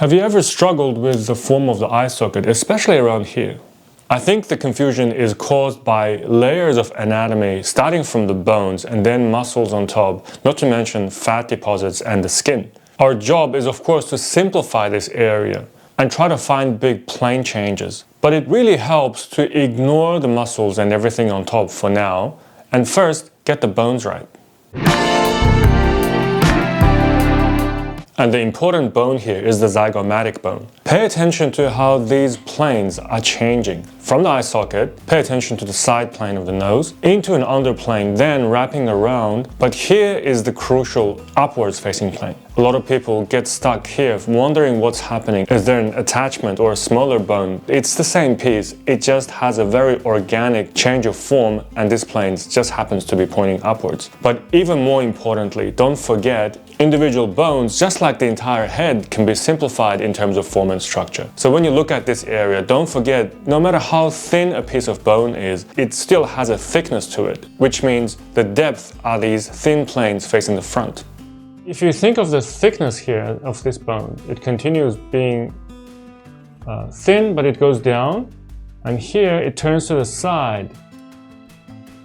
Have you ever struggled with the form of the eye socket, especially around here? I think the confusion is caused by layers of anatomy starting from the bones and then muscles on top, not to mention fat deposits and the skin. Our job is of course to simplify this area and try to find big plane changes. But it really helps to ignore the muscles and everything on top for now and first get the bones right. And the important bone here is the zygomatic bone. Pay attention to how these planes are changing. From the eye socket, pay attention to the side plane of the nose, into an underplane, then wrapping around. But here is the crucial upwards facing plane. A lot of people get stuck here wondering what's happening. Is there an attachment or a smaller bone? It's the same piece, it just has a very organic change of form and this plane just happens to be pointing upwards. But even more importantly, don't forget, individual bones, just like the entire head, can be simplified in terms of form and structure. So when you look at this area, don't forget, no matter how thin a piece of bone is, it still has a thickness to it, which means the depth are these thin planes facing the front. If you think of the thickness here of this bone, it continues being thin, but it goes down, and here it turns to the side,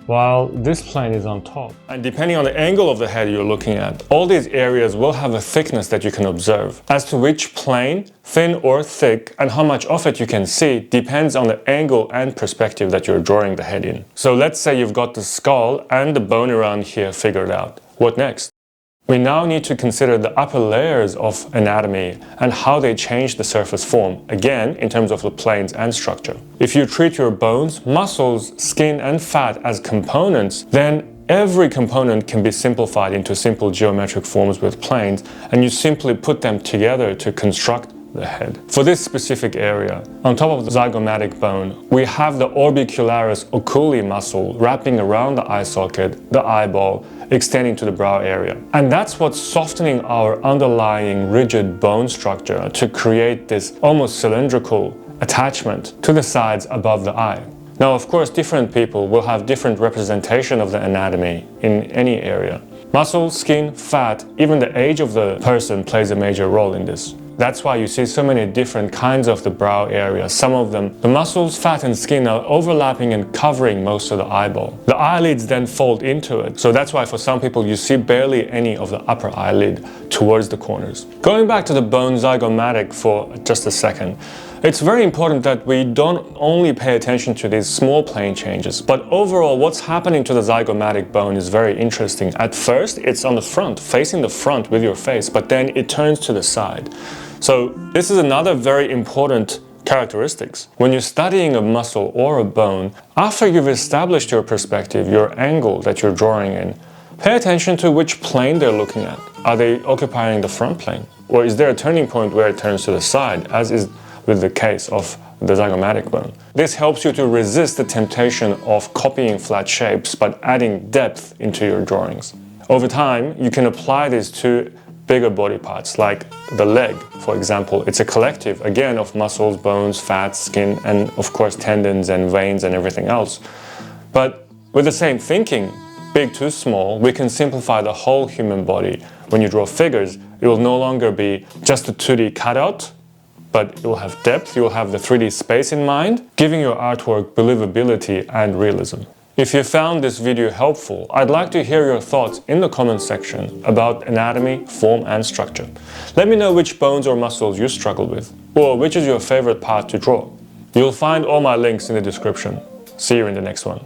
while this plane is on top. And depending on the angle of the head you're looking at, all these areas will have a thickness that you can observe. As to which plane, thin or thick, and how much of it you can see depends on the angle and perspective that you're drawing the head in. So let's say you've got the skull and the bone around here figured out. What next? We now need to consider the upper layers of anatomy and how they change the surface form, again in terms of the planes and structure. If you treat your bones, muscles, skin and fat as components, then every component can be simplified into simple geometric forms with planes, and you simply put them together to construct the head. For this specific area, on top of the zygomatic bone, we have the orbicularis oculi muscle wrapping around the eye socket, the eyeball, extending to the brow area. And that's what's softening our underlying rigid bone structure to create this almost cylindrical attachment to the sides above the eye. Now, of course, different people will have different representation of the anatomy in any area. Muscle, skin, fat, even the age of the person plays a major role in this. That's why you see so many different kinds of the brow area. Some of them, the muscles, fat and skin are overlapping and covering most of the eyeball. The eyelids then fold into it. So that's why for some people you see barely any of the upper eyelid towards the corners. Going back to the bone zygomatic for just a second, it's very important that we don't only pay attention to these small plane changes, but overall what's happening to the zygomatic bone is very interesting. At first, it's on the front, facing the front with your face, but then it turns to the side. So this is another very important characteristics. When you're studying a muscle or a bone, after you've established your perspective, your angle that you're drawing in, pay attention to which plane they're looking at. Are they occupying the front plane? Or is there a turning point where it turns to the side, as is with the case of the zygomatic bone? This helps you to resist the temptation of copying flat shapes, but adding depth into your drawings. Over time, you can apply this to bigger body parts, like the leg, for example. It's a collective, again, of muscles, bones, fat, skin, and of course tendons and veins and everything else. But with the same thinking, big to small, we can simplify the whole human body. When you draw figures, it will no longer be just a 2D cutout, but it will have depth, you will have the 3D space in mind, giving your artwork believability and realism. If you found this video helpful, I'd like to hear your thoughts in the comment section about anatomy, form and structure. Let me know which bones or muscles you struggle with, or which is your favorite part to draw. You'll find all my links in the description. See you in the next one.